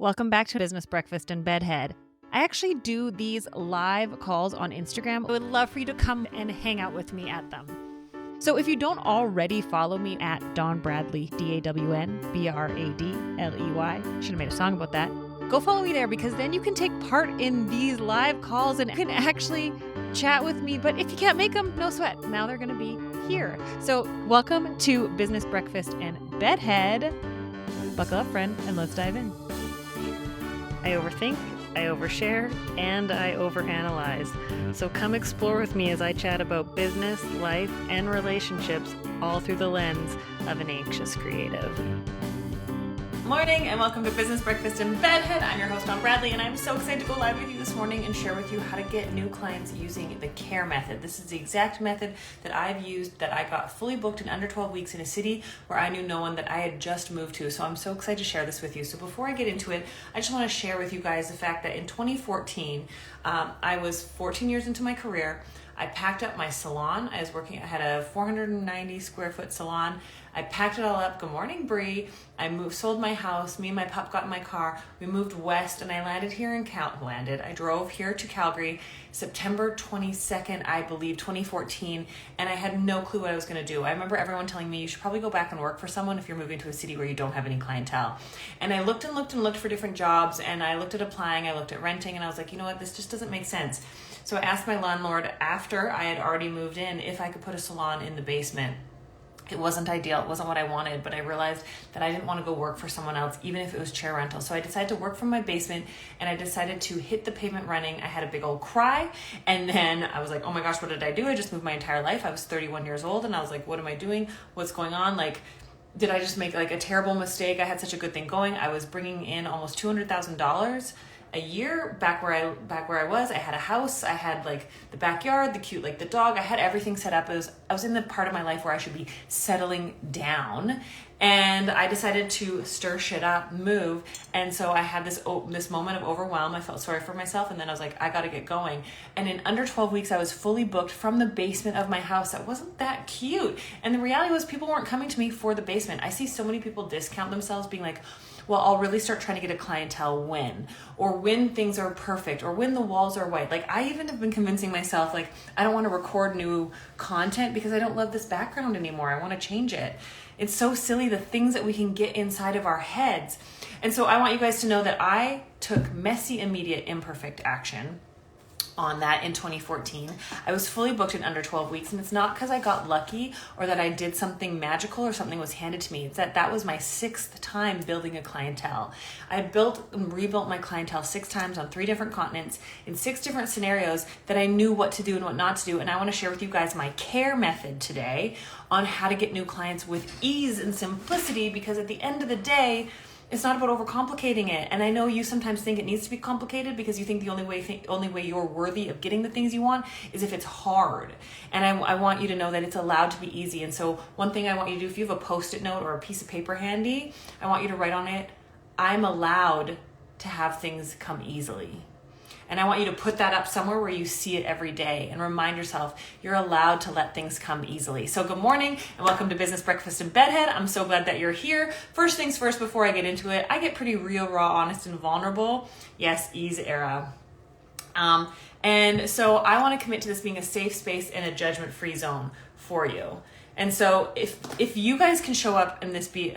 Welcome back to Business Breakfast in Bedhead. I actually do these live calls on Instagram. I would love for you to come and hang out with me at them. So if you don't already follow me at Dawn Bradley, DAWNBRADLEY, should have made a song about that. Go follow me there because then you can take part in these live calls and you can actually chat with me. But if you can't make them, no sweat. Now they're going to be here. So welcome to Business Breakfast in Bedhead. Buckle up, friend, and let's dive in. I overthink, I overshare, and I overanalyze. So come explore with me as I chat about business, life, and relationships, all through the lens of an anxious creative. Morning and welcome to Business Breakfast in Bedhead. I'm your host, Dawn Bradley, and I'm so excited to go live with you this morning and share with you how to get new clients using the C.A.R.E method. This is the exact method that I've used that I got fully booked in under 12 weeks in a city where I knew no one that I had just moved to. So I'm so excited to share this with you. So before I get into it, I just want to share with you guys the fact that in 2014, I was 14 years into my career. I packed up my salon. I had a 490 square foot salon. I packed it all up. Good morning, Bree. I sold my house. Me and my pup got in my car. We moved west and I landed here in I drove here to Calgary, September 22nd, I believe, 2014. And I had no clue what I was going to do. I remember everyone telling me you should probably go back and work for someone if you're moving to a city where you don't have any clientele. And I looked and looked and looked for different jobs, and I looked at applying, I looked at renting, and I was like, you know what, this just doesn't make sense. So I asked my landlord after I had already moved in if I could put a salon in the basement. It wasn't ideal. It wasn't what I wanted, but I realized that I didn't want to go work for someone else, even if it was chair rental. So I decided to work from my basement, and I decided to hit the pavement running. I had a big old cry, and then I was like, oh my gosh, what did I do? I just moved my entire life. I was 31 years old, and I was like, what am I doing? What's going on? Did I just make a terrible mistake? I had such a good thing going. I was bringing in almost $200,000 a year back where I was. I had a house, I had the backyard, the cute the dog, I had everything set up. I was in the part of my life where I should be settling down, and I decided to stir shit up, move. And so I had this moment of overwhelm. I felt sorry for myself, and then I was like, I gotta get going. And in under 12 weeks I was fully booked from the basement of my house. That wasn't that cute, and the reality was people weren't coming to me for the basement. I see so many people discount themselves, being like, well, I'll really start trying to get a clientele when things are perfect, or when the walls are white. I even have been convincing myself, I don't want to record new content because I don't love this background anymore. I want to change it. It's so silly, the things that we can get inside of our heads. And so I want you guys to know that I took messy, immediate, imperfect action on that in 2014. I was fully booked in under 12 weeks, and it's not because I got lucky or that I did something magical or something was handed to me. It's that was my 6th time building a clientele. I had built and rebuilt my clientele 6 times on 3 different continents in 6 different scenarios that I knew what to do and what not to do. And I want to share with you guys my C.A.R.E method today on how to get new clients with ease and simplicity, because at the end of the day, it's not about overcomplicating it. And I know you sometimes think it needs to be complicated because you think the only way you're worthy of getting the things you want is if it's hard. And I want you to know that it's allowed to be easy. And so one thing I want you to do, if you have a Post-it note or a piece of paper handy, I want you to write on it, I'm allowed to have things come easily. And I want you to put that up somewhere where you see it every day and remind yourself you're allowed to let things come easily. So good morning and welcome to Business Breakfast in Bedhead. I'm so glad that you're here. First things first, before I get into it, I get pretty real, raw, honest, and vulnerable. Yes, ease era. And so I want to commit to this being a safe space and a judgment-free zone for you. And so if you guys can show up and this be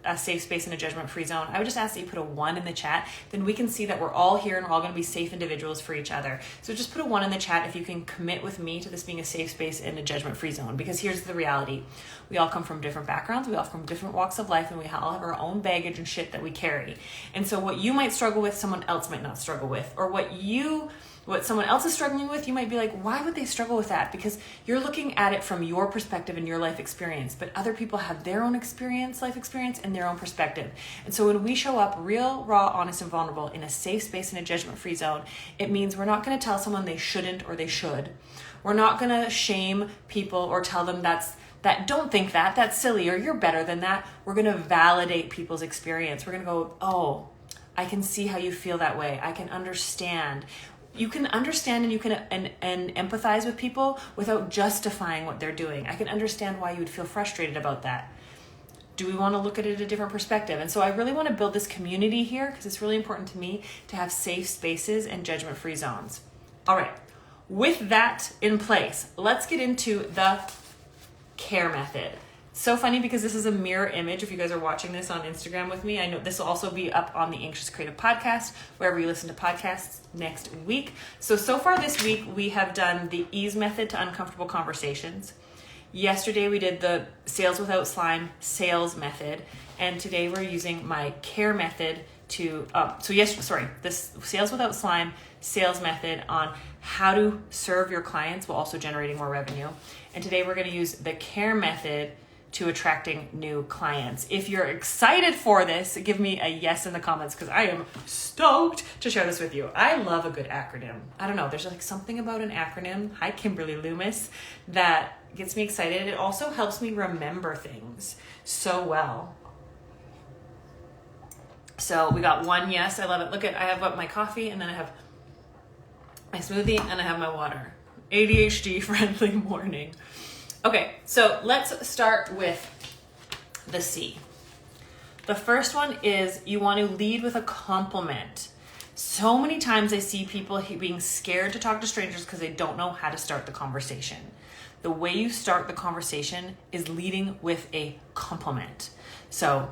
a safe space and a judgment-free zone, I would just ask that you put a 1 in the chat. Then we can see that we're all here and we're all going to be safe individuals for each other. So just put a 1 in the chat if you can commit with me to this being a safe space and a judgment-free zone. Because here's the reality. We all come from different backgrounds. We all come from different walks of life, and we all have our own baggage and shit that we carry. And so what you might struggle with, someone else might not struggle with. Or what someone else is struggling with, you might be like, why would they struggle with that? Because you're looking at it from your perspective and your life experience, but other people have their own life experience, and their own perspective. And so when we show up real, raw, honest, and vulnerable in a safe space and a judgment-free zone, it means we're not going to tell someone they shouldn't or they should. We're not going to shame people or tell them don't think that's silly, or you're better than that. We're going to validate people's experience. We're going to go, oh, I can see how you feel that way. I can understand. You can understand and you can and empathize with people without justifying what they're doing. I can understand why you would feel frustrated about that. Do we want to look at it a different perspective? And so I really want to build this community here because it's really important to me to have safe spaces and judgment-free zones. All right, with that in place, let's get into the C.A.R.E method. So funny because this is a mirror image. If you guys are watching this on Instagram with me, I know this will also be up on the Anxious Creative Podcast, wherever you listen to podcasts next week. So far this week, we have done the ease method to uncomfortable conversations. Yesterday, we did the sales without slime sales method. And today we're using my C.A.R.E method to, this sales without slime sales method on how to serve your clients while also generating more revenue. And today we're going to use the C.A.R.E method to attracting new clients. If you're excited for this, give me a yes in the comments because I am stoked to share this with you. I love a good acronym. I don't know, there's like something about an acronym, hi Kimberly Loomis, that gets me excited. It also helps me remember things so well. So we got one yes, I love it. Look at, I have my coffee and then I have my smoothie and I have my water. ADHD friendly morning. Okay, so let's start with the C. The first one is you want to lead with a compliment. So many times I see people being scared to talk to strangers because they don't know how to start the conversation. The way you start the conversation is leading with a compliment. So,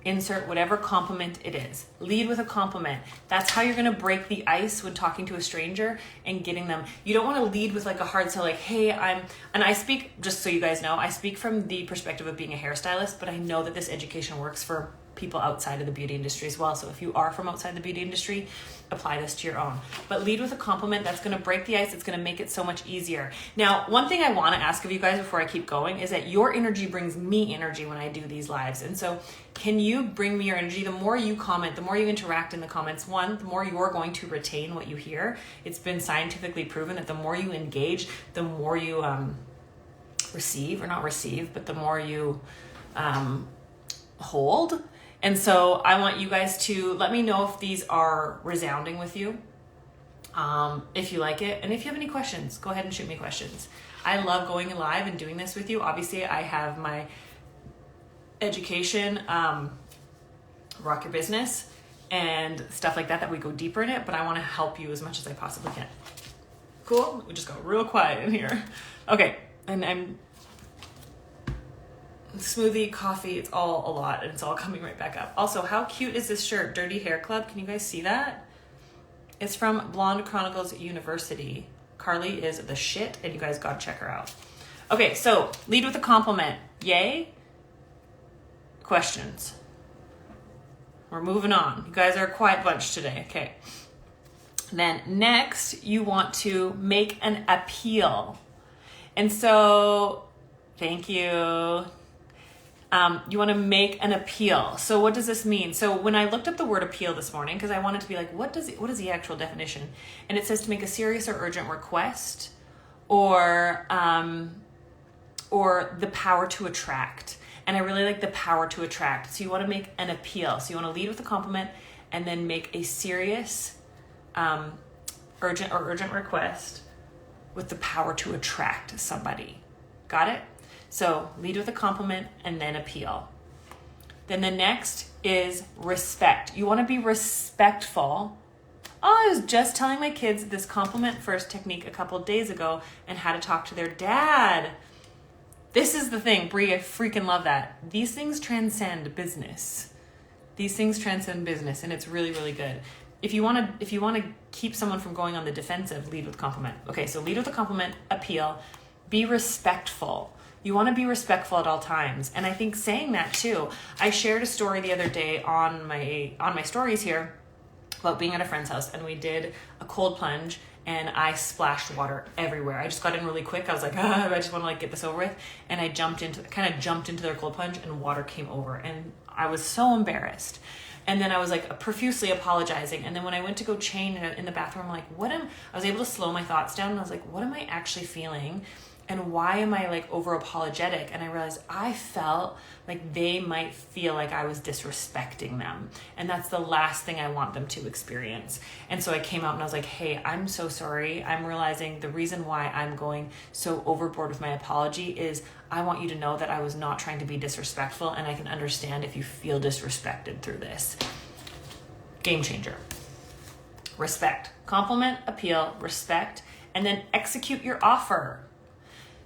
insert whatever compliment it is. Lead with a compliment. That's how you're going to break the ice when talking to a stranger and getting them. You don't want to lead with like a hard sell, like, hey, and I speak, just so you guys know, I speak from the perspective of being a hairstylist, but I know that this education works for people outside of the beauty industry as well. So if you are from outside the beauty industry, apply this to your own. But lead with a compliment. That's going to break the ice. It's going to make it so much easier. Now, one thing I want to ask of you guys before I keep going is that your energy brings me energy when I do these lives. And so can you bring me your energy? The more you comment, the more you interact in the comments, the more you're going to retain what you hear. It's been scientifically proven that the more you engage, the more you but the more you hold. And so I want you guys to let me know if these are resounding with you, if you like it. And if you have any questions, go ahead and shoot me questions. I love going live and doing this with you. Obviously, I have my education, Rock Your Business, and stuff like that we go deeper in it, but I want to help you as much as I possibly can. Cool? We just got real quiet in here. Okay, and I'm smoothie, coffee, it's all a lot and it's all coming right back up. Also, how cute is this shirt? Dirty Hair Club. Can you guys see that? It's from Blonde Chronicles University. Carly is the shit and you guys gotta check her out. Okay, so lead with a compliment. Yay? Questions? We're moving on. You guys are a quiet bunch today. Okay. Then next, you want to make an appeal. And so, thank you. You want to make an appeal. So what does this mean? So when I looked up the word appeal this morning, because I wanted to be like, what is the actual definition? And it says to make a serious or urgent request, or the power to attract. And I really like the power to attract. So you want to make an appeal. So you want to lead with a compliment and then make a serious, urgent request with the power to attract somebody. Got it? So lead with a compliment and then appeal. Then the next is respect. You want to be respectful. Oh, I was just telling my kids this compliment first technique a couple of days ago and how to talk to their dad. This is the thing, Brie, I freaking love that. These things transcend business. And it's really, really good. If you want to keep someone from going on the defensive, lead with compliment. Okay, so lead with a compliment, appeal, be respectful. You want to be respectful at all times. And I think saying that too, I shared a story the other day on my stories here about being at a friend's house, and we did a cold plunge and I splashed water everywhere. I just got in really quick. I was like, I just want to get this over with. And I jumped into their cold plunge and water came over and I was so embarrassed. And then I was profusely apologizing. And then when I went to go change in the bathroom, I was able to slow my thoughts down and I was like, what am I actually feeling? And why am I like over apologetic? And I realized I felt like they might feel like I was disrespecting them. And that's the last thing I want them to experience. And so I came out and I was like, hey, I'm so sorry. I'm realizing the reason why I'm going so overboard with my apology is I want you to know that I was not trying to be disrespectful, and I can understand if you feel disrespected through this. Game changer. Respect. Compliment, appeal, respect, and then execute your offer.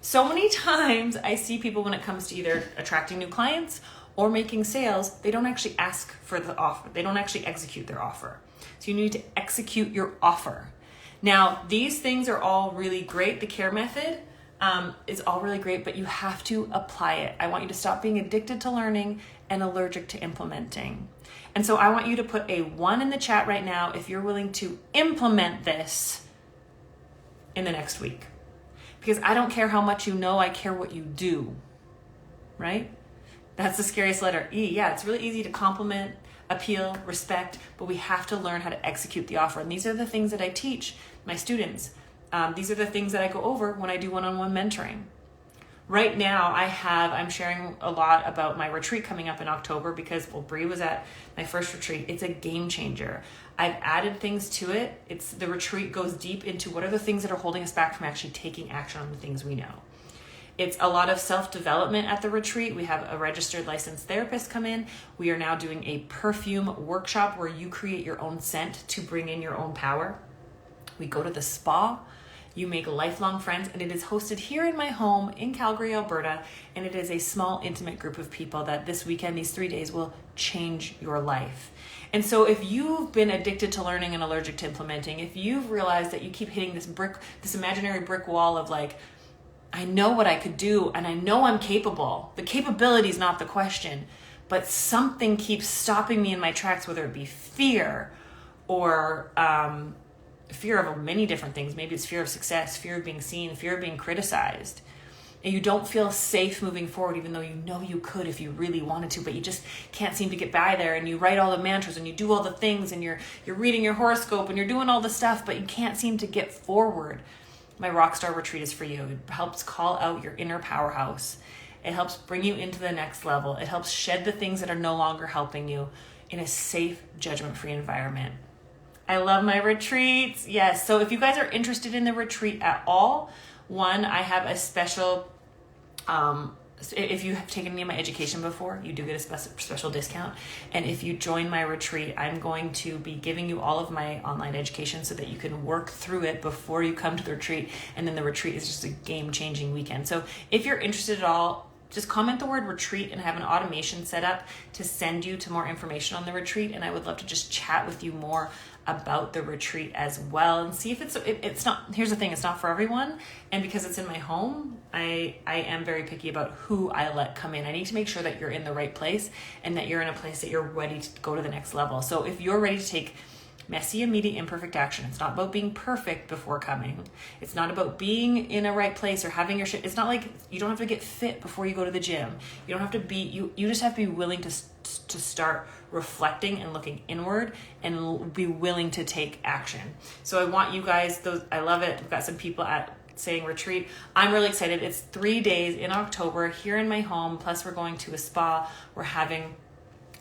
So many times I see people when it comes to either attracting new clients or making sales, they don't actually ask for the offer. They don't actually execute their offer. So you need to execute your offer. Now, these things are all really great. The C.A.R.E method is all really great, but you have to apply it. I want you to stop being addicted to learning and allergic to implementing. And so I want you to put a 1 in the chat right now if you're willing to implement this in the next week. Because I don't care how much you know, I care what you do, right? That's the scariest letter, E. Yeah, it's really easy to compliment, appeal, respect, but we have to learn how to execute the offer. And these are the things that I teach my students. These are the things that I go over when I do one-on-one mentoring. Right now, I'm sharing a lot about my retreat coming up in October because, well, Bree was at my first retreat. It's a game changer. I've added things to it. The retreat goes deep into what are the things that are holding us back from actually taking action on the things we know. It's a lot of self-development at the retreat. We have a registered licensed therapist come in. We are now doing a perfume workshop where you create your own scent to bring in your own power. We go to the spa. You make lifelong friends, and it is hosted here in my home in Calgary, Alberta, and it is a small, intimate group of people that this weekend, these 3 days, will change your life. And so if you've been addicted to learning and allergic to implementing, if you've realized that you keep hitting this imaginary brick wall of like, I know what I could do, and I know I'm capable. The capability is not the question, but something keeps stopping me in my tracks, whether it be fear or fear of many different things. Maybe it's fear of success, fear of being seen, fear of being criticized. And you don't feel safe moving forward, even though you know you could if you really wanted to, but you just can't seem to get by there. And you write all the mantras and you do all the things and you're reading your horoscope and you're doing all the stuff, but you can't seem to get forward. My Rockstar Retreat is for you. It helps call out your inner powerhouse. It helps bring you into the next level. It helps shed the things that are no longer helping you in a safe, judgment-free environment. I love my retreats. Yes. So if you guys are interested in the retreat at all, I have a special, if you have taken any of my education before, you do get a special discount. And if you join my retreat, I'm going to be giving you all of my online education so that you can work through it before you come to the retreat. And then the retreat is just a game-changing weekend. So if you're interested at all, just comment the word retreat and have an automation set up to send you to more information on the retreat. And I would love to just chat with you more about the retreat as well and see if it's not, here's the thing, it's not for everyone. And because it's in my home, I am very picky about who I let come in. I need to make sure that you're in the right place and that you're in a place that you're ready to go to the next level. So if you're ready to take messy, immediate, imperfect action, it's not about being perfect before coming. It's not about being in a right place or having your shit. It's not like you don't have to get fit before you go to the gym. You don't have to be, you just have to be willing to start reflecting and looking inward and be willing to take action. So I want you guys, I love it. We've got some people at saying retreat. I'm really excited. It's 3 days in October here in my home. Plus we're going to a spa. We're having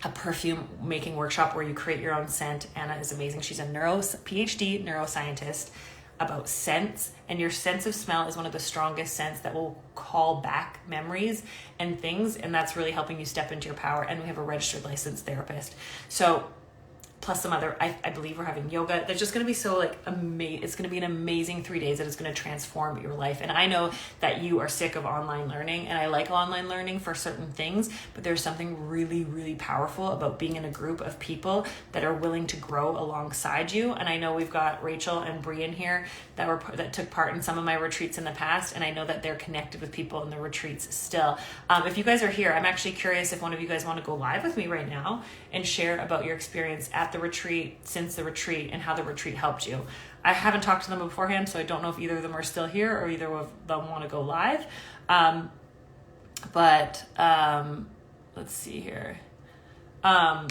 a perfume making workshop where you create your own scent. Anna is amazing. She's a PhD neuroscientist about scents, and your sense of smell is one of the strongest scents that will call back memories and things, and that's really helping you step into your power. And we have a registered licensed therapist. So plus some other, I believe we're having yoga. That's just going to be so like amazing. It's going to be an amazing 3 days that is going to transform your life. And I know that you are sick of online learning, and I like online learning for certain things, but there's something really, really powerful about being in a group of people that are willing to grow alongside you. And I know we've got Rachel and Bree in here that took part in some of my retreats in the past, and I know that they're connected with people in the retreats still. If you guys are here, I'm actually curious if one of you guys want to go live with me right now and share about your experience at the retreat, since the retreat, and how the retreat helped you. I haven't talked to them beforehand, so I don't know if either of them are still here or either of them want to go live. But let's see here. I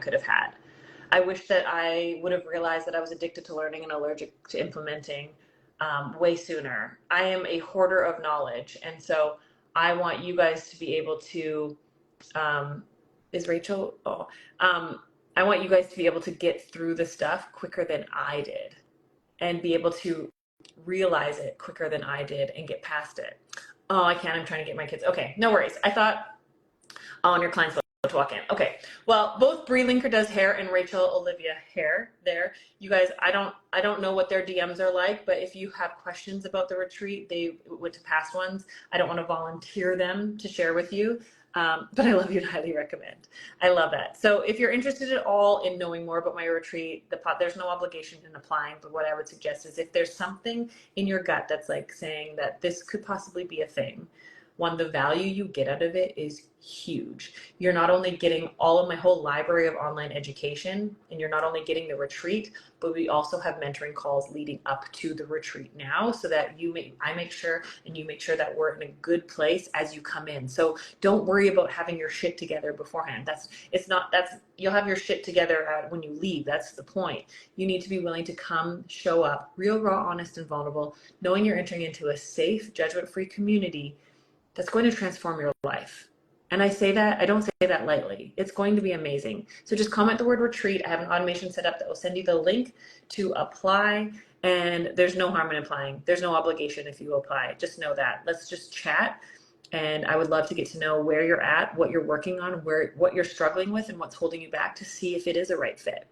could have had. I wish that I would have realized that I was addicted to learning and allergic to implementing way sooner. I am a hoarder of knowledge. And so I want you guys to be able to, is Rachel? Oh, I want you guys to be able to get through the stuff quicker than I did and be able to realize it quicker than I did and get past it. Oh, I can't. I'm trying to get my kids. Okay, no worries. I thought, oh, and your clients to walk in. Okay. Well, both Bree Linker does hair and Rachel Olivia hair there. You guys, I don't know what their DMs are like, but if you have questions about the retreat, they went to past ones. I don't want to volunteer them to share with you. But I love you and highly recommend. I love that. So if you're interested at all in knowing more about my retreat, there's no obligation in applying, but what I would suggest is if there's something in your gut that's like saying that this could possibly be a thing, one, the value you get out of it is huge. You're not only getting all of my whole library of online education, and you're not only getting the retreat, but we also have mentoring calls leading up to the retreat now, so that I make sure and you make sure that we're in a good place as you come in. So don't worry about having your shit together beforehand. You'll have your shit together when you leave. That's the point. You need to be willing to come, show up, real, raw, honest, and vulnerable, knowing you're entering into a safe, judgment-free community that's going to transform your life. And I don't say that lightly. It's going to be amazing. So just comment the word retreat. I have an automation set up that will send you the link to apply. And there's no harm in applying. There's no obligation if you apply. Just know that. Let's just chat. And I would love to get to know where you're at, what you're working on, what you're struggling with, and what's holding you back to see if it is a right fit.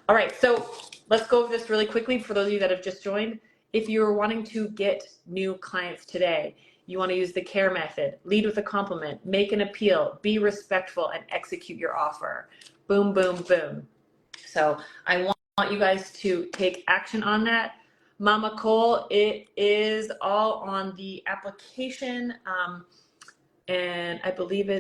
All right, so let's go over this really quickly for those of you that have just joined. If you're wanting to get new clients today, you want to use the C.A.R.E method, lead with a compliment, make an appeal, be respectful, and execute your offer. Boom, boom, boom. So I want you guys to take action on that. Mama Cole, it is all on the application. And I believe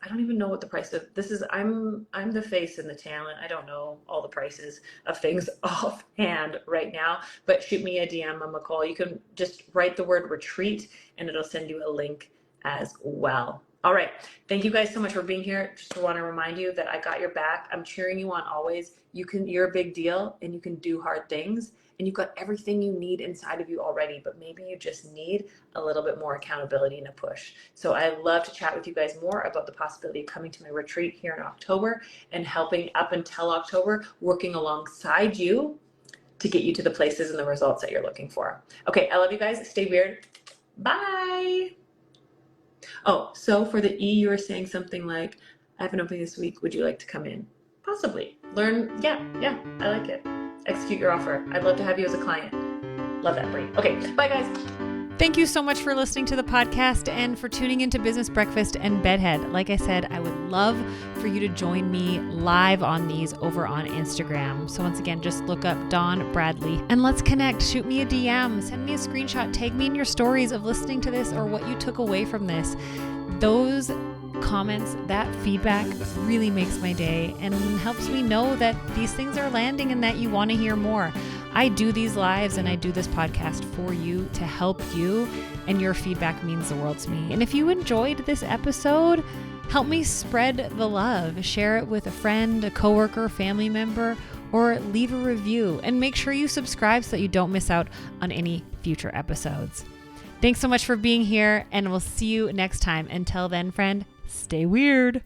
I don't even know what the price of this is. I'm the face and the talent. I don't know all the prices of things offhand right now, but shoot me a DM, Mama Cole. You can just write the word retreat and it'll send you a link as well. All right. Thank you guys so much for being here. Just want to remind you that I got your back. I'm cheering you on always. You're a big deal and you can do hard things and you've got everything you need inside of you already, but maybe you just need a little bit more accountability and a push. So I love to chat with you guys more about the possibility of coming to my retreat here in October and helping up until October, working alongside you to get you to the places and the results that you're looking for. Okay. I love you guys. Stay weird. Bye. Oh, so for the E, you were saying something like, I have an opening this week. Would you like to come in? Possibly. Learn. Yeah, I like it. Execute your offer. I'd love to have you as a client. Love that, Brie. Okay, bye guys. Thank you so much for listening to the podcast and for tuning into Business Breakfast and Bedhead. Like I said, I would love for you to join me live on these over on Instagram. So once again, just look up Dawn Bradley and let's connect. Shoot me a DM, send me a screenshot, tag me in your stories of listening to this or what you took away from this. Those comments, that feedback really makes my day and helps me know that these things are landing and that you want to hear more. I do these lives and I do this podcast for you to help you, and your feedback means the world to me. And if you enjoyed this episode, help me spread the love. Share it with a friend, a coworker, family member, or leave a review. And make sure you subscribe so that you don't miss out on any future episodes. Thanks so much for being here, and we'll see you next time. Until then, friend, stay weird.